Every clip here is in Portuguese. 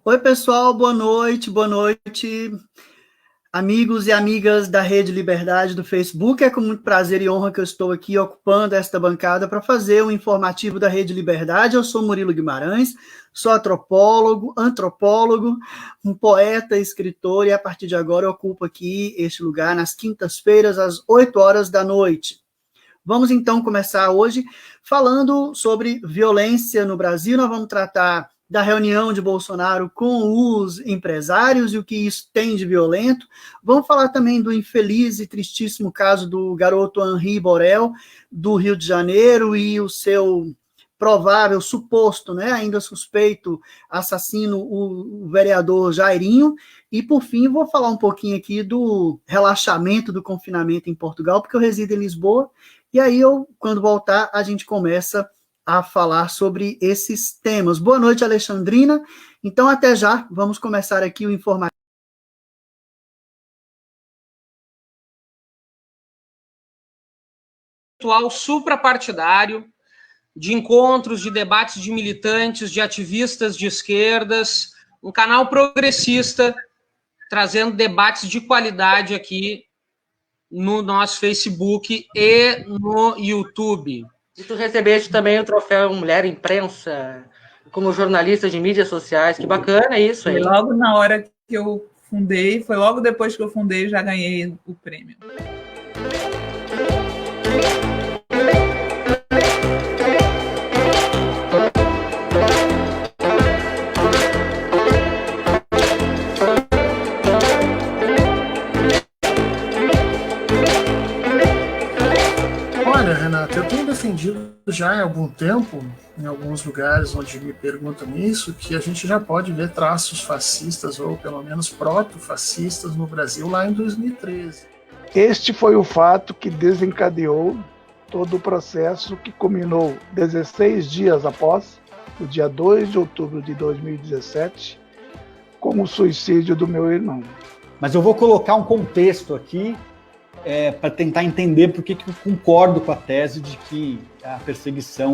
Oi, pessoal, boa noite, amigos e amigas da Rede Liberdade do Facebook. É com muito prazer e honra que eu estou aqui ocupando esta bancada para fazer um informativo da Rede Liberdade. Eu sou Murilo Guimarães, sou antropólogo, um poeta, escritor, e a partir de agora eu ocupo aqui este lugar nas quintas-feiras, às 8 horas da noite. Vamos então começar hoje falando sobre violência no Brasil. Nós vamos tratar da reunião de Bolsonaro com os empresários e o que isso tem de violento. Vamos falar também do infeliz e tristíssimo caso do garoto Henri Borel, do Rio de Janeiro, e o seu provável, suposto, ainda suspeito assassino, o vereador Jairinho. E, por fim, vou falar um pouquinho aqui do relaxamento do confinamento em Portugal, porque eu resido em Lisboa. E aí, quando voltar, a gente começa a falar sobre esses temas. Boa noite, Alexandrina. Então, até já. Vamos começar aqui o informativo. Ritual suprapartidário, de encontros, de debates de militantes, de ativistas de esquerdas, um canal progressista, trazendo debates de qualidade aqui no nosso Facebook e no YouTube. E tu recebeste também o troféu Mulher Imprensa, como jornalista de mídias sociais. Que bacana isso aí. Foi logo na hora que eu fundei, foi logo depois que eu fundei, já ganhei o prêmio. Eu tenho defendido já há algum tempo, em alguns lugares onde me perguntam isso, que a gente já pode ver traços fascistas, ou pelo menos proto-fascistas, no Brasil lá em 2013. Este foi o fato que desencadeou todo o processo que culminou 16 dias após, no dia 2 de outubro de 2017, com o suicídio do meu irmão. Mas eu vou colocar um contexto aqui, para tentar entender por que eu concordo com a tese de que a perseguição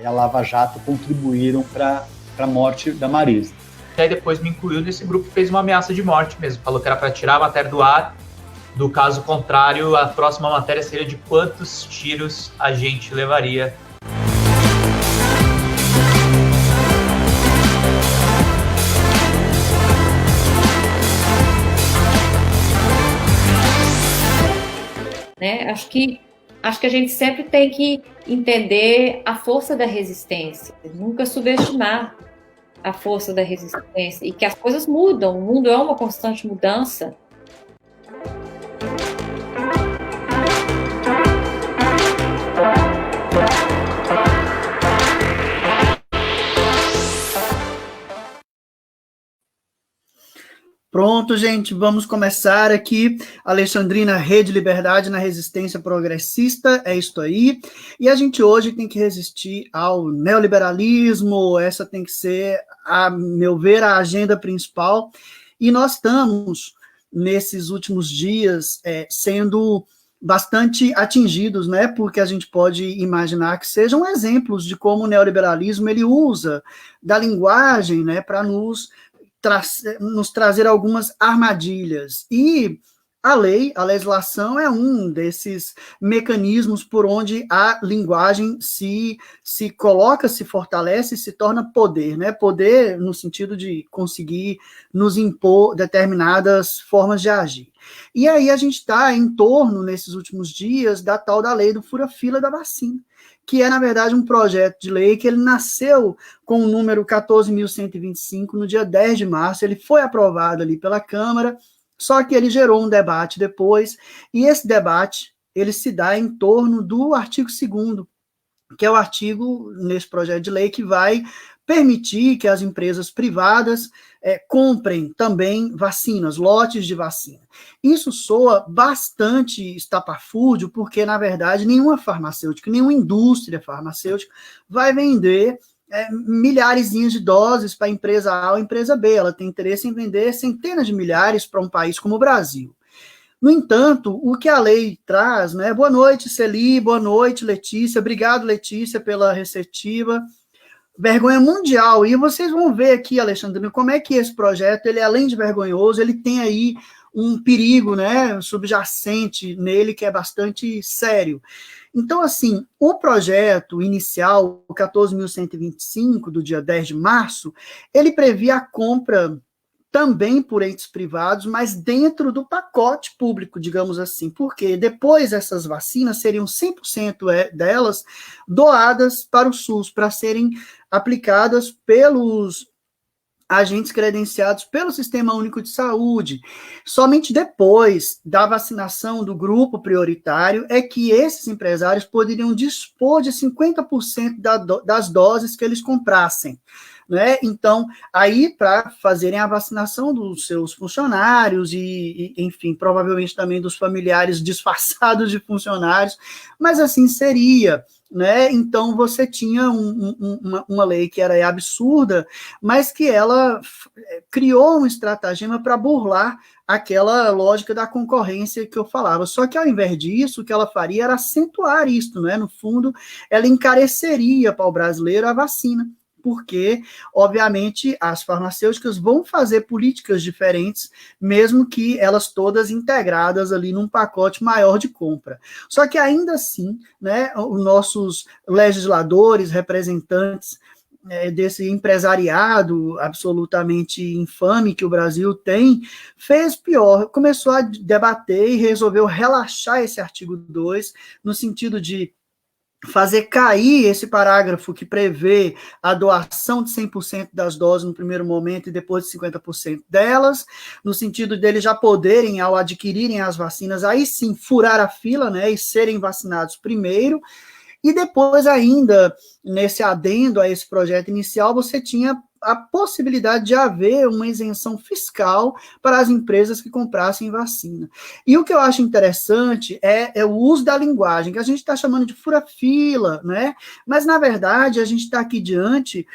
e a Lava Jato contribuíram para a morte da Marisa. E aí depois me incluiu nesse grupo que fez uma ameaça de morte mesmo, falou que era para tirar a matéria do ar, do caso contrário, a próxima matéria seria de quantos tiros a gente levaria. Acho que a gente sempre tem que entender a força da resistência, nunca subestimar a força da resistência e que as coisas mudam, o mundo é uma constante mudança. Pronto, gente, vamos começar aqui. Alexandrina, Rede Liberdade na Resistência Progressista, é isso aí. E a gente hoje tem que resistir ao neoliberalismo, essa tem que ser, a meu ver, a agenda principal. E nós estamos, nesses últimos dias, sendo bastante atingidos, porque a gente pode imaginar que sejam exemplos de como o neoliberalismo ele usa da linguagem, para nos trazer algumas armadilhas. E a legislação é um desses mecanismos por onde a linguagem se coloca, se fortalece, se torna poder, Poder no sentido de conseguir nos impor determinadas formas de agir. E aí a gente está em torno, nesses últimos dias, da tal da lei do fura-fila da vacina, que é, na verdade, um projeto de lei que ele nasceu com o número 14.125 no dia 10 de março, ele foi aprovado ali pela Câmara, só que ele gerou um debate depois, e esse debate, ele se dá em torno do artigo 2º, que é o artigo, nesse projeto de lei, que vai permitir que as empresas privadas comprem também vacinas, lotes de vacina. Isso soa bastante estapafúrdio, porque, na verdade, nenhuma farmacêutica, nenhuma indústria farmacêutica vai vender milhares de doses para a empresa A ou a empresa B. Ela tem interesse em vender centenas de milhares para um país como o Brasil. No entanto, o que a lei traz, Boa noite, Celi, boa noite, Letícia. Obrigado, Letícia, pela receptiva. vergonha mundial. E vocês vão ver aqui, Alexandre, como é que esse projeto, ele além de vergonhoso, ele tem aí um perigo, né, subjacente nele que é bastante sério. Então, assim, o projeto inicial, o 14.125, do dia 10 de março, ele previa a compra também por entes privados, mas dentro do pacote público, digamos assim, porque depois essas vacinas seriam 100% delas doadas para o SUS, para serem aplicadas pelos agentes credenciados pelo Sistema Único de Saúde. Somente depois da vacinação do grupo prioritário é que esses empresários poderiam dispor de 50% das doses que eles comprassem. Né? Então, aí, para fazerem a vacinação dos seus funcionários enfim, provavelmente também dos familiares disfarçados de funcionários, mas assim seria. Né? Então, você tinha uma lei que era absurda, mas que ela criou um estratagema para burlar aquela lógica da concorrência que eu falava. Só que, ao invés disso, o que ela faria era acentuar isso. Né? No fundo, ela encareceria para o brasileiro a vacina, porque, obviamente, as farmacêuticas vão fazer políticas diferentes, mesmo que elas todas integradas ali num pacote maior de compra. Só que, ainda assim, né, os nossos legisladores, representantes desse empresariado absolutamente infame que o Brasil tem, fez pior, começou a debater e resolveu relaxar esse artigo 2, no sentido de fazer cair esse parágrafo que prevê a doação de 100% das doses no primeiro momento e depois de 50% delas, no sentido deles já poderem, ao adquirirem as vacinas, aí sim furar a fila, né, e serem vacinados primeiro. E depois ainda, nesse adendo a esse projeto inicial, você tinha a possibilidade de haver uma isenção fiscal para as empresas que comprassem vacina. E o que eu acho interessante é o uso da linguagem, que a gente está chamando de fura-fila, né? Mas, na verdade, a gente está aqui diante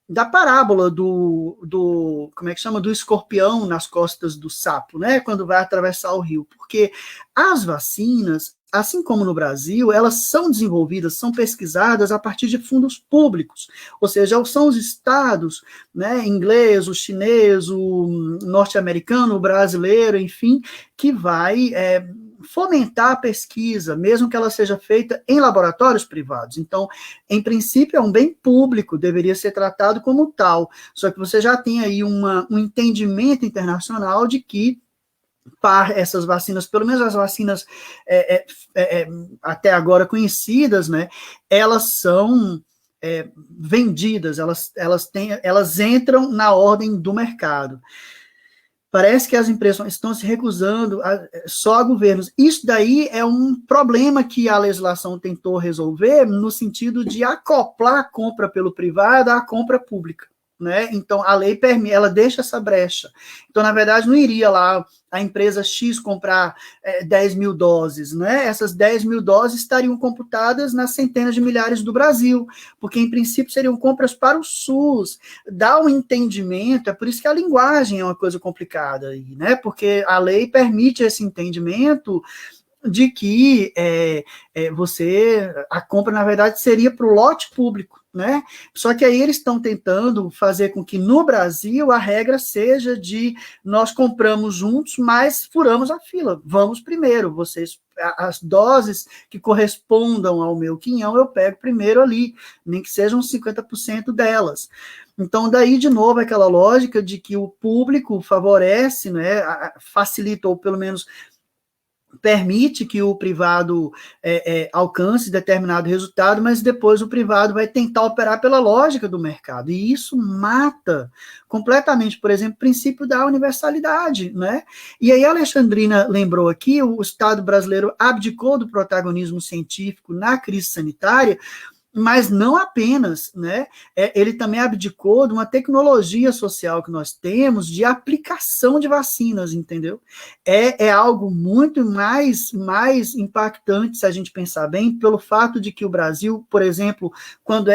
da parábola do como é que chama? Do escorpião nas costas do sapo, né? Quando vai atravessar o rio. Porque as vacinas, assim como no Brasil, elas são desenvolvidas, são pesquisadas a partir de fundos públicos, ou seja, são os estados, né, inglês, o chinês, o norte-americano, o brasileiro, enfim, que vai fomentar a pesquisa, mesmo que ela seja feita em laboratórios privados. Então, em princípio, é um bem público, deveria ser tratado como tal, só que você já tem aí um entendimento internacional de que para essas vacinas, pelo menos as vacinas até agora conhecidas, né, elas são vendidas, elas entram na ordem do mercado. Parece que as empresas estão se recusando só a governos. Isso daí é um problema que a legislação tentou resolver no sentido de acoplar a compra pelo privado à compra pública. Né? Então, a lei ela deixa essa brecha. Então, na verdade, não iria lá a empresa X comprar 10 mil doses, né? Essas 10 mil doses estariam computadas nas centenas de milhares do Brasil, porque, em princípio, seriam compras para o SUS. Dá um entendimento, é por isso que a linguagem é uma coisa complicada aí, né? Porque a lei permite esse entendimento de que a compra, na verdade, seria para o lote público, né? Só que aí eles estão tentando fazer com que no Brasil a regra seja de nós compramos juntos, mas furamos a fila. Vamos primeiro, as doses que correspondam ao meu quinhão, eu pego primeiro ali, nem que sejam 50% delas. Então, daí, de novo, aquela lógica de que o público favorece, né, facilita, ou pelo menos permite que o privado alcance determinado resultado, mas depois o privado vai tentar operar pela lógica do mercado, e isso mata completamente, por exemplo, o princípio da universalidade, né? E aí a Alexandrina lembrou aqui, o Estado brasileiro abdicou do protagonismo científico na crise sanitária, mas não apenas, né? Ele também abdicou de uma tecnologia social que nós temos de aplicação de vacinas, entendeu? É algo muito mais impactante, se a gente pensar bem, pelo fato de que o Brasil, por exemplo, quando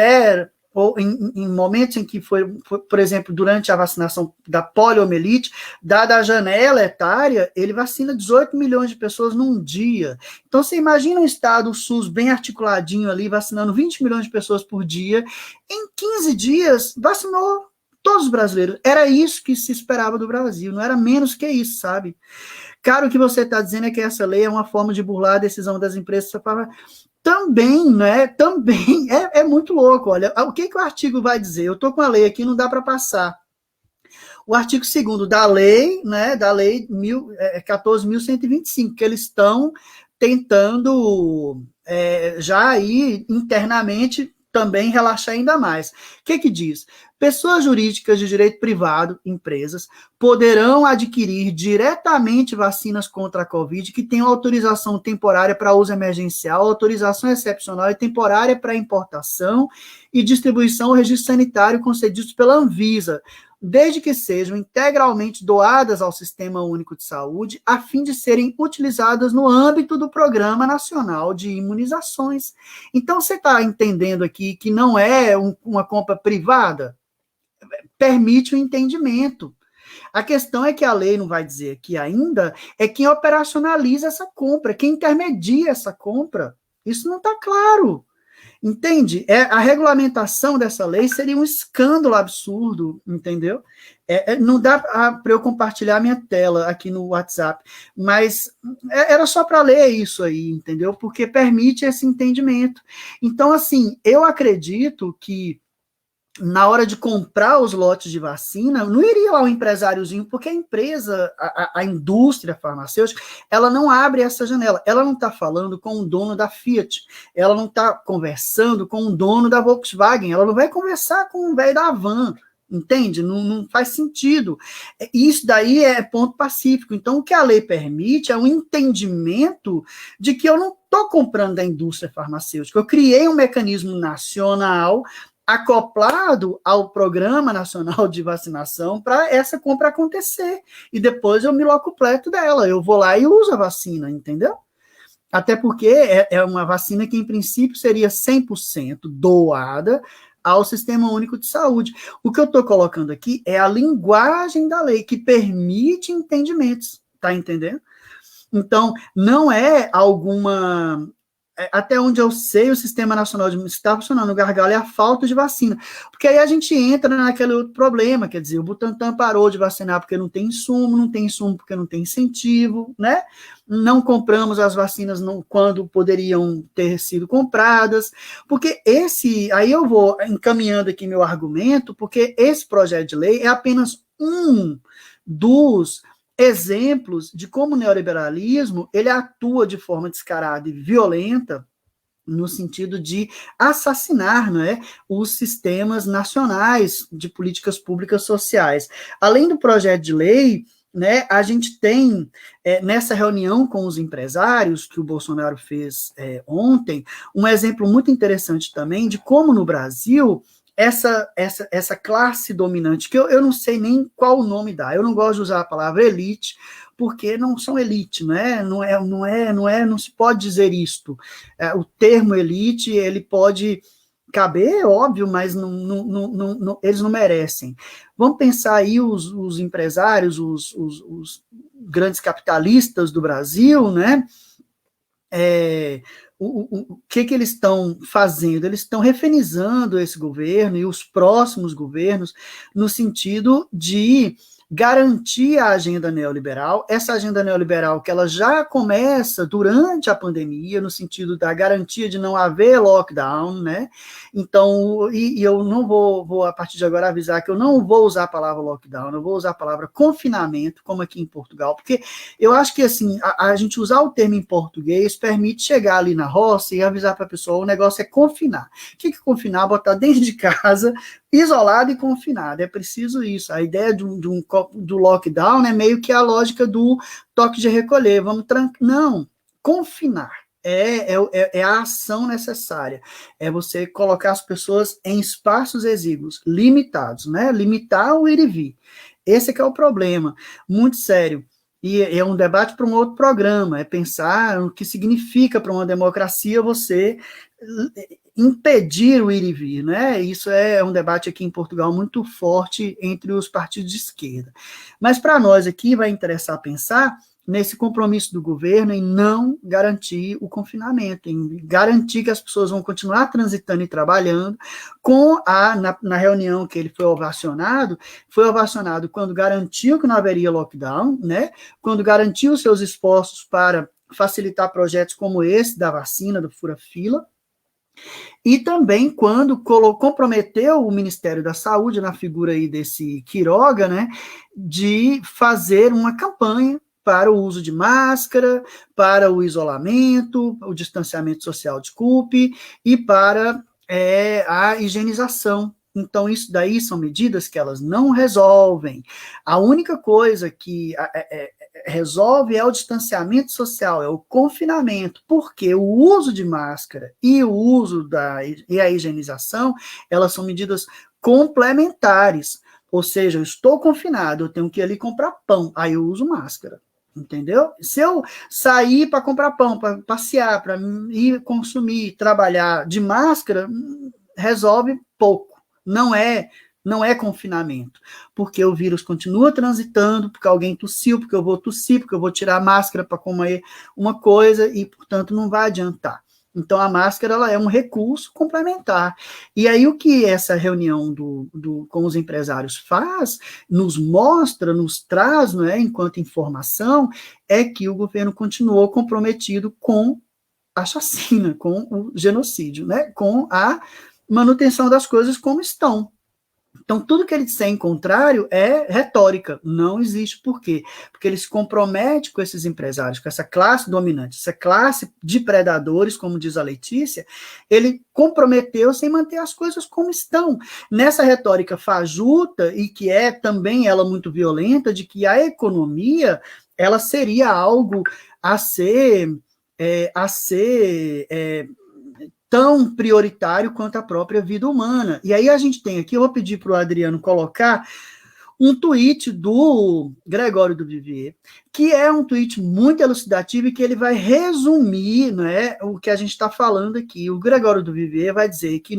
ou em momentos em que foi, por exemplo, durante a vacinação da poliomielite, dada a janela etária, ele vacina 18 milhões de pessoas num dia. Então, você imagina um estado, o SUS, bem articuladinho ali, vacinando 20 milhões de pessoas por dia, em 15 dias, vacinou todos os brasileiros. Era isso que se esperava do Brasil, não era menos que isso, sabe? Cara, o que você está dizendo é que essa lei é uma forma de burlar a decisão das empresas. Também, né? Também é muito louco. Olha, o que o artigo vai dizer? Eu estou com a lei aqui, não dá para passar. O artigo 2º da lei, né? Da lei 14.125, que eles estão tentando já aí internamente também relaxar ainda mais. O que diz? Pessoas jurídicas de direito privado, empresas, poderão adquirir diretamente vacinas contra a Covid que tenham autorização temporária para uso emergencial, autorização excepcional e temporária para importação e distribuição ao registro sanitário concedidos pela Anvisa, desde que sejam integralmente doadas ao Sistema Único de Saúde, a fim de serem utilizadas no âmbito do Programa Nacional de Imunizações. Então, você está entendendo aqui que não é uma compra privada? Permite o entendimento. A questão é que a lei não vai dizer que ainda é quem operacionaliza essa compra, quem intermedia essa compra. Isso não está claro. Entende? A regulamentação dessa lei seria um escândalo absurdo, entendeu? Não dá para eu compartilhar minha tela aqui no WhatsApp, mas era só para ler isso aí, entendeu? Porque permite esse entendimento. Então, assim, eu acredito que na hora de comprar os lotes de vacina, não iria lá o empresáriozinho, porque a empresa, a indústria farmacêutica, ela não abre essa janela, ela não está falando com o dono da Fiat, ela não está conversando com o dono da Volkswagen, ela não vai conversar com o velho da Van, entende? Não faz sentido. Isso daí é ponto pacífico. Então, o que a lei permite é um entendimento de que eu não estou comprando da indústria farmacêutica, eu criei um mecanismo nacional acoplado ao Programa Nacional de Vacinação para essa compra acontecer. E depois eu me locupleto dela. Eu vou lá e uso a vacina, entendeu? Até porque é uma vacina que, em princípio, seria 100% doada ao Sistema Único de Saúde. O que eu estou colocando aqui é a linguagem da lei, que permite entendimentos. Tá entendendo? Então, não é alguma... Até onde eu sei, o Sistema Nacional de Imunização está funcionando, o gargalo é a falta de vacina. Porque aí a gente entra naquele outro problema, quer dizer, o Butantan parou de vacinar porque não tem insumo porque não tem incentivo, né? Não compramos as vacinas quando poderiam ter sido compradas, porque aí eu vou encaminhando aqui meu argumento, porque esse projeto de lei é apenas um dos exemplos de como o neoliberalismo ele atua de forma descarada e violenta no sentido de assassinar, não é, os sistemas nacionais de políticas públicas sociais. Além do projeto de lei, né, a gente tem, nessa reunião com os empresários que o Bolsonaro fez ontem, um exemplo muito interessante também de como no Brasil essa classe dominante, que eu não sei nem qual o nome dá, eu não gosto de usar a palavra elite, porque não são elite, não se pode dizer isto. O termo elite, ele pode caber, óbvio, mas eles não merecem. Vamos pensar aí os empresários, os grandes capitalistas do Brasil, né? O que eles estão fazendo? Eles estão refenizando esse governo e os próximos governos no sentido de garantir a agenda neoliberal, essa agenda neoliberal que ela já começa durante a pandemia, no sentido da garantia de não haver lockdown, né? Então, e eu não vou a partir de agora avisar que eu não vou usar a palavra lockdown, eu vou usar a palavra confinamento, como aqui em Portugal, porque eu acho que assim, a gente usar o termo em português permite chegar ali na roça e avisar para a pessoa, o negócio é confinar. O que é confinar? Botar dentro de casa, isolado e confinado, é preciso isso. A ideia do lockdown é meio que a lógica do toque de recolher, não, confinar, é a ação necessária, é você colocar as pessoas em espaços exíguos, limitados, né, limitar o ir e vir, esse é que é o problema, muito sério. e é um debate para um outro programa, é pensar o que significa para uma democracia você impedir o ir e vir, né? Isso é um debate aqui em Portugal muito forte entre os partidos de esquerda. Mas para nós aqui vai interessar pensar nesse compromisso do governo em não garantir o confinamento, em garantir que as pessoas vão continuar transitando e trabalhando, na reunião que ele foi ovacionado quando garantiu que não haveria lockdown, né? Quando garantiu seus esforços para facilitar projetos como esse da vacina, do fura-fila, e também quando comprometeu o Ministério da Saúde, na figura aí desse Quiroga, né, de fazer uma campanha para o uso de máscara, para o isolamento, o distanciamento social, desculpe, e para a higienização. Então, isso daí são medidas que elas não resolvem. A única coisa que resolve é o distanciamento social, é o confinamento, porque o uso de máscara e o uso e a higienização, elas são medidas complementares. Ou seja, eu estou confinado, eu tenho que ir ali comprar pão, aí eu uso máscara. Entendeu? Se eu sair para comprar pão, para passear, para ir consumir, trabalhar de máscara, resolve pouco. Não é confinamento, porque o vírus continua transitando, porque alguém tossiu, porque eu vou tossir, porque eu vou tirar a máscara para comer uma coisa e, portanto, não vai adiantar. Então, a máscara ela é um recurso complementar. E aí, o que essa reunião com os empresários faz, nos mostra, nos traz, não é, enquanto informação, é que o governo continuou comprometido com a chacina, com o genocídio, né, com a manutenção das coisas como estão. Então, tudo que ele disser em contrário é retórica, não existe. Por quê? Porque ele se compromete com esses empresários, com essa classe dominante, essa classe de predadores, como diz a Letícia, ele comprometeu-se em manter as coisas como estão. Nessa retórica fajuta, e que é também ela muito violenta, de que a economia, ela seria algo a ser tão prioritário quanto a própria vida humana. E aí a gente tem aqui, eu vou pedir para o Adriano colocar um tweet do Gregório do Vivier, que é um tweet muito elucidativo e que ele vai resumir, né, o que a gente está falando aqui. O Gregório do Vivier vai dizer que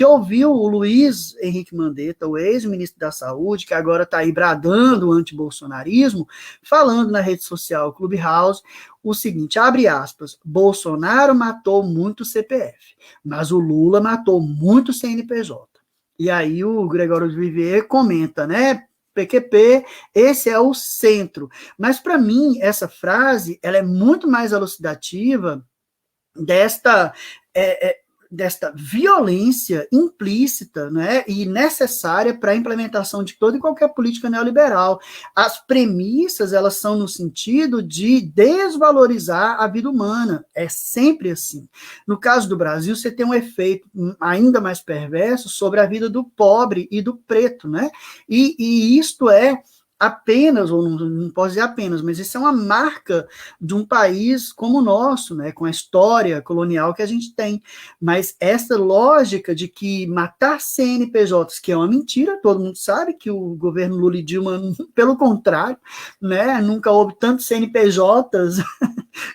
ouviu o Luiz Henrique Mandetta, o ex-ministro da Saúde, que agora está aí bradando o antibolsonarismo, falando na rede social Clubhouse, o seguinte, abre aspas, Bolsonaro matou muito CPF, mas o Lula matou muito CNPJ. E aí o Gregório de Vivier comenta, né, PQP, esse é o centro. Mas para mim, essa frase, ela é muito mais elucidativa desta violência implícita, né, e necessária para a implementação de toda e qualquer política neoliberal. As premissas, elas são no sentido de desvalorizar a vida humana. É sempre assim. No caso do Brasil, você tem um efeito ainda mais perverso sobre a vida do pobre e do preto, né? E isto é apenas, ou não posso dizer apenas, mas isso é uma marca de um país como o nosso, né, com a história colonial que a gente tem. Mas essa lógica de que matar CNPJs, que é uma mentira, todo mundo sabe que o governo Lula e Dilma, pelo contrário, né, nunca houve tantos CNPJs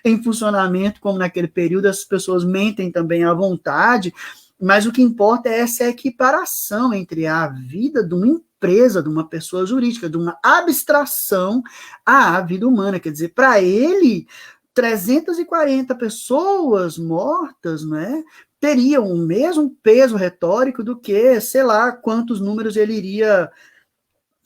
em funcionamento como naquele período, as pessoas mentem também à vontade, mas o que importa é essa equiparação entre a vida de uma empresa, de uma pessoa jurídica, de uma abstração à vida humana. Quer dizer, para ele, 340 pessoas mortas, né, teriam o mesmo peso retórico do que, sei lá, quantos números ele iria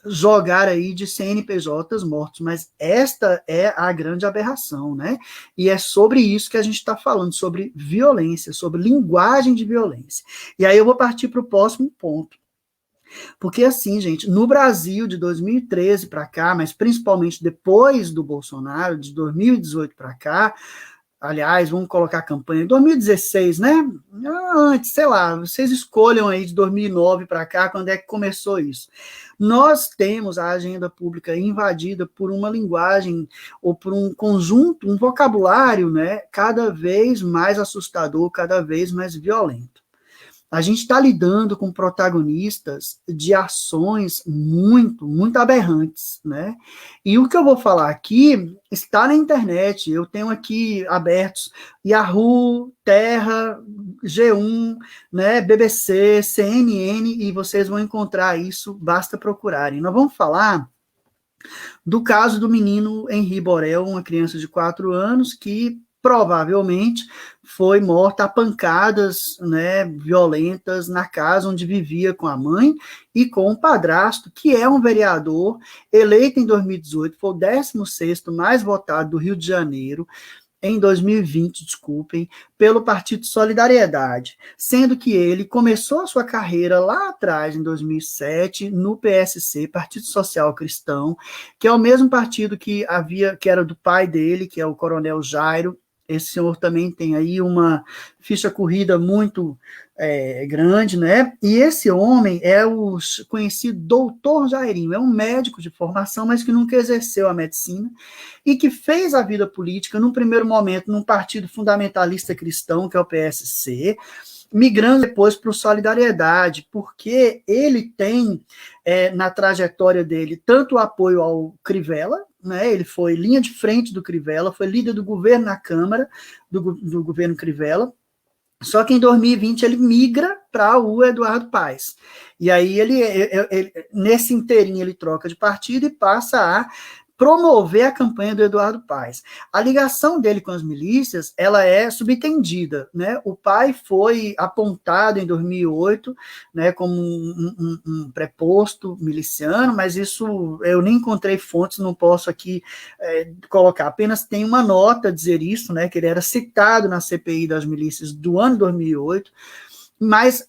jogar aí de CNPJs mortos, mas esta é a grande aberração, né? E é sobre isso que a gente está falando, sobre violência, sobre linguagem de violência. E aí eu vou partir para o próximo ponto. Porque assim, gente, no Brasil de 2013 para cá, mas principalmente depois do Bolsonaro, de 2018 para cá, aliás, vamos colocar a campanha em 2016, né? Antes, sei lá, vocês escolham aí de 2009 para cá, quando é que começou isso. Nós temos a agenda pública invadida por uma linguagem, ou por um conjunto, um vocabulário, né, cada vez mais assustador, cada vez mais violento. a gente está lidando com protagonistas de ações muito aberrantes, né? E o que eu vou falar aqui está na internet. Eu tenho aqui abertos Yahoo, Terra, G1, né, BBC, CNN, e vocês vão encontrar isso, basta procurarem. Nós vamos falar do caso do menino Henri Borel, uma criança de 4 anos que provavelmente foi morta a pancadas, né, violentas na casa onde vivia com a mãe e com o padrasto, que é um vereador eleito em 2018, foi o 16º mais votado do Rio de Janeiro, em 2020, desculpem, pelo Partido Solidariedade, sendo que ele começou a sua carreira lá atrás, em 2007, no PSC, Partido Social Cristão, que é o mesmo partido que era do pai dele, que é o Coronel Jairo. Esse senhor também tem aí uma ficha corrida muito grande, né? E esse homem é o conhecido doutor Jairinho, é um médico de formação, mas que nunca exerceu a medicina e que fez a vida política, num primeiro momento, num partido fundamentalista cristão, que é o PSC, migrando depois para o Solidariedade, porque ele tem, na trajetória dele, tanto o apoio ao Crivella, né, ele foi linha de frente do Crivella, foi líder do governo na Câmara, do governo Crivella, só que em 2020 ele migra para o Eduardo Paes. E aí ele nesse inteirinho ele troca de partido e passa a promover a campanha do Eduardo Paes. A ligação dele com as milícias, ela é subentendida, né? O pai foi apontado em 2008, né, como um preposto miliciano, mas isso eu nem encontrei fontes, não posso aqui colocar. Apenas tem uma nota a dizer isso, né, que ele era citado na CPI das milícias do ano 2008, mas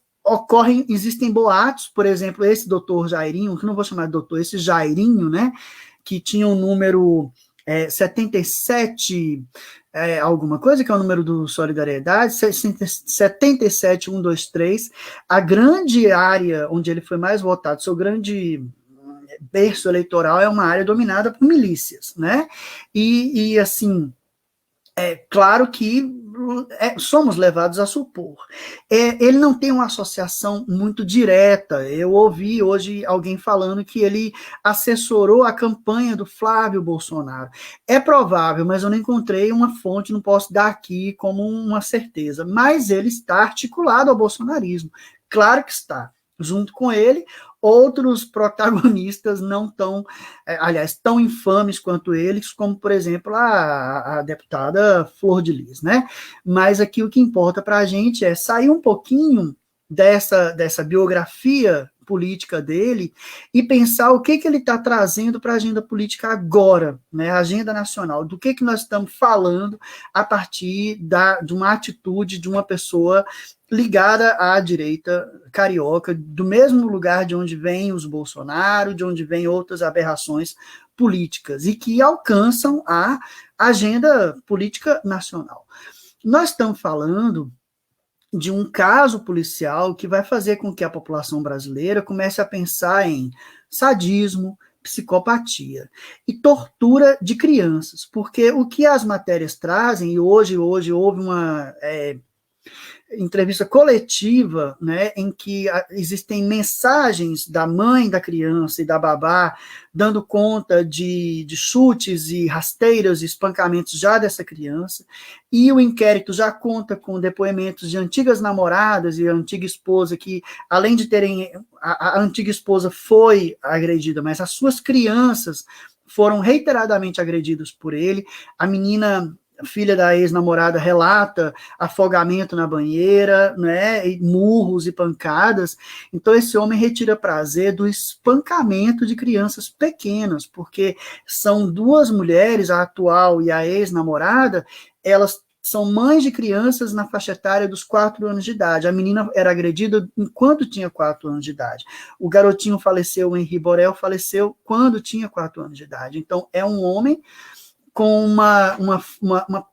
existem boatos, por exemplo, esse doutor Jairinho, que não vou chamar de doutor, esse Jairinho, né, que tinha um número 77, alguma coisa, que é o número do Solidariedade, 77123, a grande área onde ele foi mais votado, seu grande berço eleitoral é uma área dominada por milícias, né? E assim, é claro que somos levados a supor. Ele não tem uma associação muito direta. Eu ouvi hoje alguém falando que ele assessorou a campanha do Flávio Bolsonaro. É provável, mas eu não encontrei uma fonte, não posso dar aqui como uma certeza. Mas ele está articulado ao bolsonarismo. Claro que está. Junto com ele, outros protagonistas não tão, aliás, tão infames quanto eles, como, por exemplo, a deputada Flor de Lis, né? Mas aqui o que importa para a gente é sair um pouquinho dessa biografia política dele e pensar o que ele está trazendo para a agenda política agora, né? A agenda nacional, do que nós estamos falando a partir de uma atitude de uma pessoa ligada à direita carioca, do mesmo lugar de onde vêm os Bolsonaro, de onde vêm outras aberrações políticas, e que alcançam a agenda política nacional. Nós estamos falando de um caso policial que vai fazer com que a população brasileira comece a pensar em sadismo, psicopatia e tortura de crianças, porque o que as matérias trazem, e hoje houve uma entrevista coletiva, né, em que existem mensagens da mãe da criança e da babá dando conta de chutes e rasteiras e espancamentos já dessa criança, e o inquérito já conta com depoimentos de antigas namoradas e a antiga esposa que, além de terem, a antiga esposa foi agredida, mas as suas crianças foram reiteradamente agredidas por ele. A menina, filha da ex-namorada, relata afogamento na banheira, né, e murros e pancadas. Então esse homem retira prazer do espancamento de crianças pequenas, porque são duas mulheres, a atual e a ex-namorada, elas são mães de crianças na faixa etária dos 4 anos de idade. A menina era agredida enquanto tinha 4 anos de idade. O garotinho faleceu, o Henri Borel faleceu quando tinha 4 anos de idade. Então é um homem com uma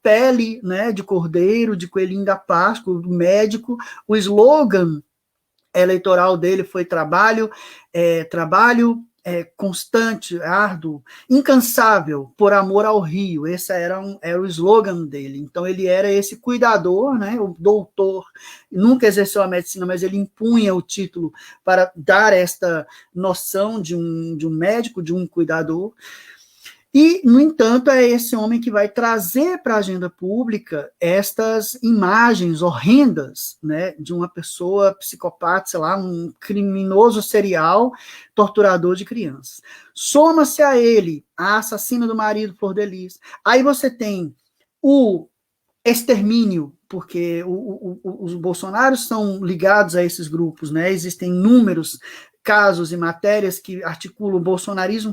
pele, né, de cordeiro, de coelhinho da Páscoa, do médico. O slogan eleitoral dele foi trabalho constante, árduo, incansável, por amor ao Rio. Esse era o slogan dele. Então, ele era esse cuidador, né, o doutor, nunca exerceu a medicina, mas ele impunha o título para dar esta noção de um médico, de um cuidador. E, no entanto, é esse homem que vai trazer para a agenda pública estas imagens horrendas, né, de uma pessoa psicopata, sei lá, um criminoso serial, torturador de crianças. Soma-se a ele a assassina do marido, Flor de Lis. Aí você tem o extermínio, porque os bolsonaros são ligados a esses grupos, né? Existem inúmeros casos e matérias que articulam o bolsonarismo,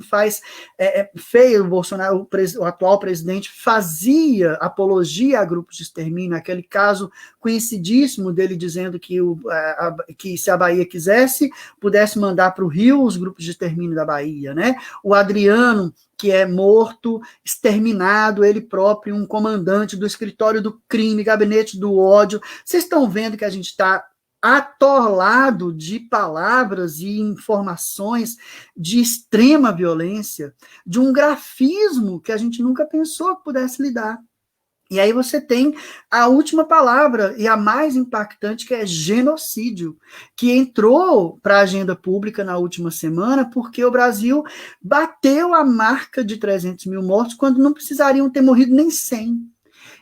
feio, o atual presidente fazia apologia a grupos de extermínio, aquele caso conhecidíssimo dele dizendo que se a Bahia quisesse, pudesse mandar para o Rio os grupos de extermínio da Bahia, né? O Adriano, que é morto, exterminado, ele próprio, um comandante do escritório do crime, gabinete do ódio. Vocês estão vendo que a gente está atolado de palavras e informações de extrema violência, de um grafismo que a gente nunca pensou que pudesse lidar. E aí você tem a última palavra, e a mais impactante, que é genocídio, que entrou para a agenda pública na última semana, porque o Brasil bateu a marca de 300 mil mortos, quando não precisariam ter morrido nem 100.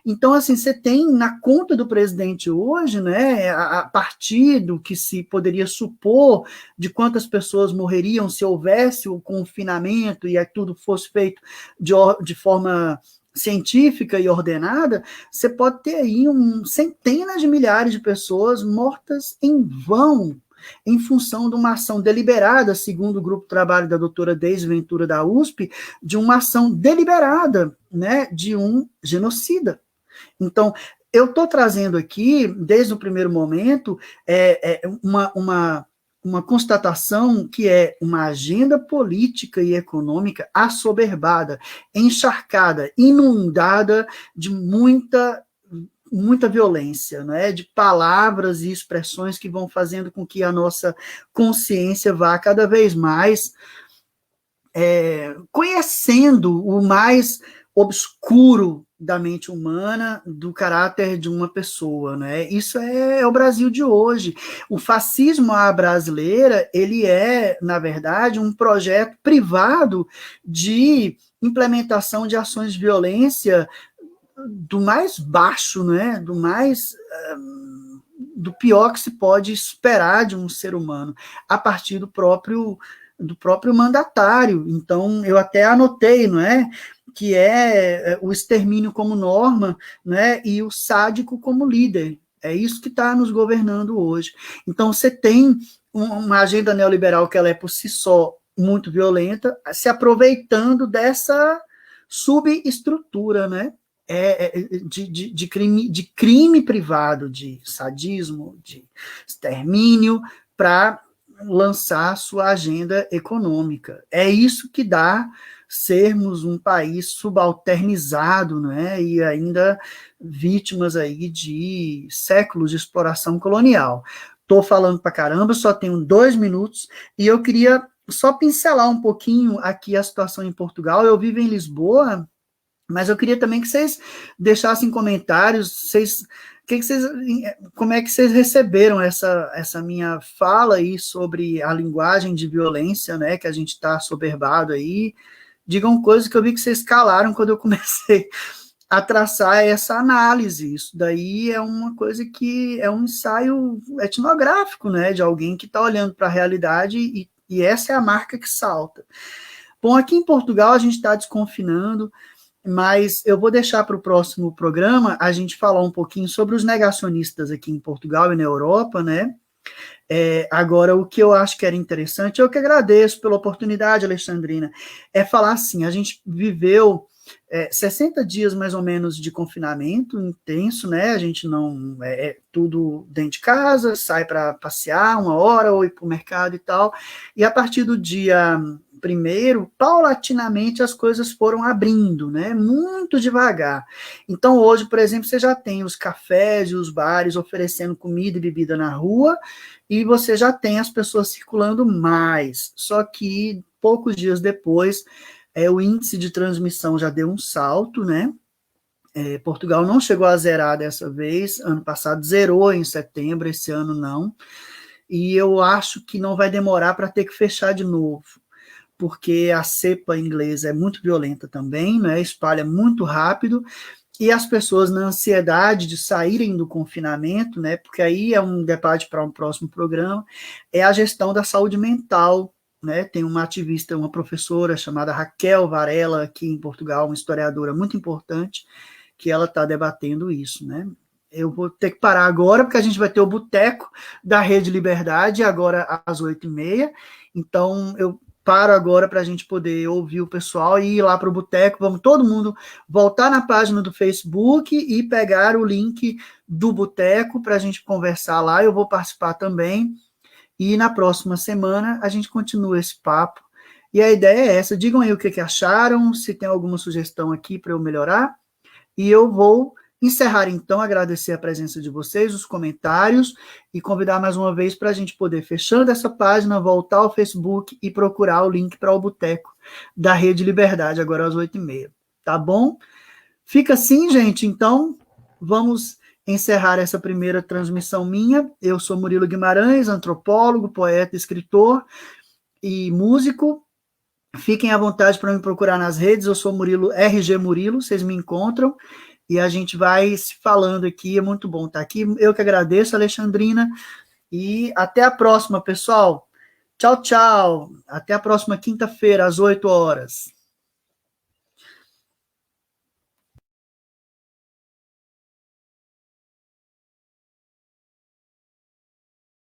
Então, assim, você tem na conta do presidente hoje, né, a partir do que se poderia supor de quantas pessoas morreriam se houvesse o confinamento e tudo fosse feito de forma científica e ordenada, você pode ter aí centenas de milhares de pessoas mortas em vão, em função de uma ação deliberada, segundo o grupo de trabalho da doutora Deise Ventura da USP, de uma ação deliberada, né, de um genocida. Então, eu estou trazendo aqui, desde o primeiro momento, uma constatação que é uma agenda política e econômica assoberbada, encharcada, inundada de muita violência, né? De palavras e expressões que vão fazendo com que a nossa consciência vá cada vez mais conhecendo o mais obscuro da mente humana, do caráter de uma pessoa, né? Isso é o Brasil de hoje. O fascismo à brasileira, ele é, na verdade, um projeto privado de implementação de ações de violência do mais baixo, né? Do pior que se pode esperar de um ser humano, a partir do próprio mandatário. Então, eu até anotei, não é? Que é o extermínio como norma, né, e o sádico como líder. É isso que está nos governando hoje. Então, você tem uma agenda neoliberal que ela é, por si só, muito violenta, se aproveitando dessa subestrutura, né, de crime privado, de sadismo, de extermínio, para lançar sua agenda econômica. É isso que dá sermos um país subalternizado, né, e ainda vítimas aí de séculos de exploração colonial. Estou falando para caramba, só tenho 2 minutos, e eu queria só pincelar um pouquinho aqui a situação em Portugal. Eu vivo em Lisboa, mas eu queria também que vocês deixassem comentários, como é que vocês receberam essa minha fala aí sobre a linguagem de violência, né, que a gente está assoberbado aí. Digam coisas que eu vi que vocês calaram quando eu comecei a traçar essa análise. Isso daí é uma coisa que é um ensaio etnográfico, né, de alguém que está olhando para a realidade e essa é a marca que salta. Bom, aqui em Portugal a gente está desconfinando, mas eu vou deixar para o próximo programa a gente falar um pouquinho sobre os negacionistas aqui em Portugal e na Europa, né? Agora, o que eu acho que era interessante, eu que agradeço pela oportunidade, Alexandrina, é falar assim, a gente viveu 60 dias mais ou menos de confinamento intenso, né? A gente não tudo dentro de casa, sai para passear 1 hora ou ir para o mercado e tal, e a partir do dia 1º, paulatinamente as coisas foram abrindo, né? Muito devagar. Então, hoje, por exemplo, você já tem os cafés e os bares oferecendo comida e bebida na rua, e você já tem as pessoas circulando mais. Só que poucos dias depois, o índice de transmissão já deu um salto, né? Portugal não chegou a zerar dessa vez, ano passado zerou em setembro, esse ano não, e eu acho que não vai demorar para ter que fechar de novo, porque a cepa inglesa é muito violenta também, né? Espalha muito rápido, e as pessoas na ansiedade de saírem do confinamento, né? Porque aí é um debate para um próximo programa, é a gestão da saúde mental, né? Tem uma ativista, uma professora chamada Raquel Varela, aqui em Portugal, uma historiadora muito importante, que ela está debatendo isso, né? Eu vou ter que parar agora, porque a gente vai ter o boteco da Rede Liberdade, agora às 8h30, então eu paro agora para a gente poder ouvir o pessoal e ir lá para o boteco, vamos todo mundo voltar na página do Facebook e pegar o link do boteco para a gente conversar lá, eu vou participar também, e na próxima semana a gente continua esse papo, e a ideia é essa, digam aí o que acharam, se tem alguma sugestão aqui para eu melhorar, e eu vou encerrar, então, agradecer a presença de vocês, os comentários, e convidar mais uma vez para a gente poder, fechando essa página, voltar ao Facebook e procurar o link para o boteco da Rede Liberdade, agora às 8h30. Tá bom? Fica assim, gente. Então, vamos encerrar essa primeira transmissão minha. Eu sou Murilo Guimarães, antropólogo, poeta, escritor e músico. Fiquem à vontade para me procurar nas redes, eu sou Murilo, RG Murilo, vocês me encontram, e a gente vai se falando aqui, é muito bom estar aqui. Eu que agradeço, Alexandrina, e até a próxima, pessoal. Tchau, tchau. Até a próxima quinta-feira, às 8 horas.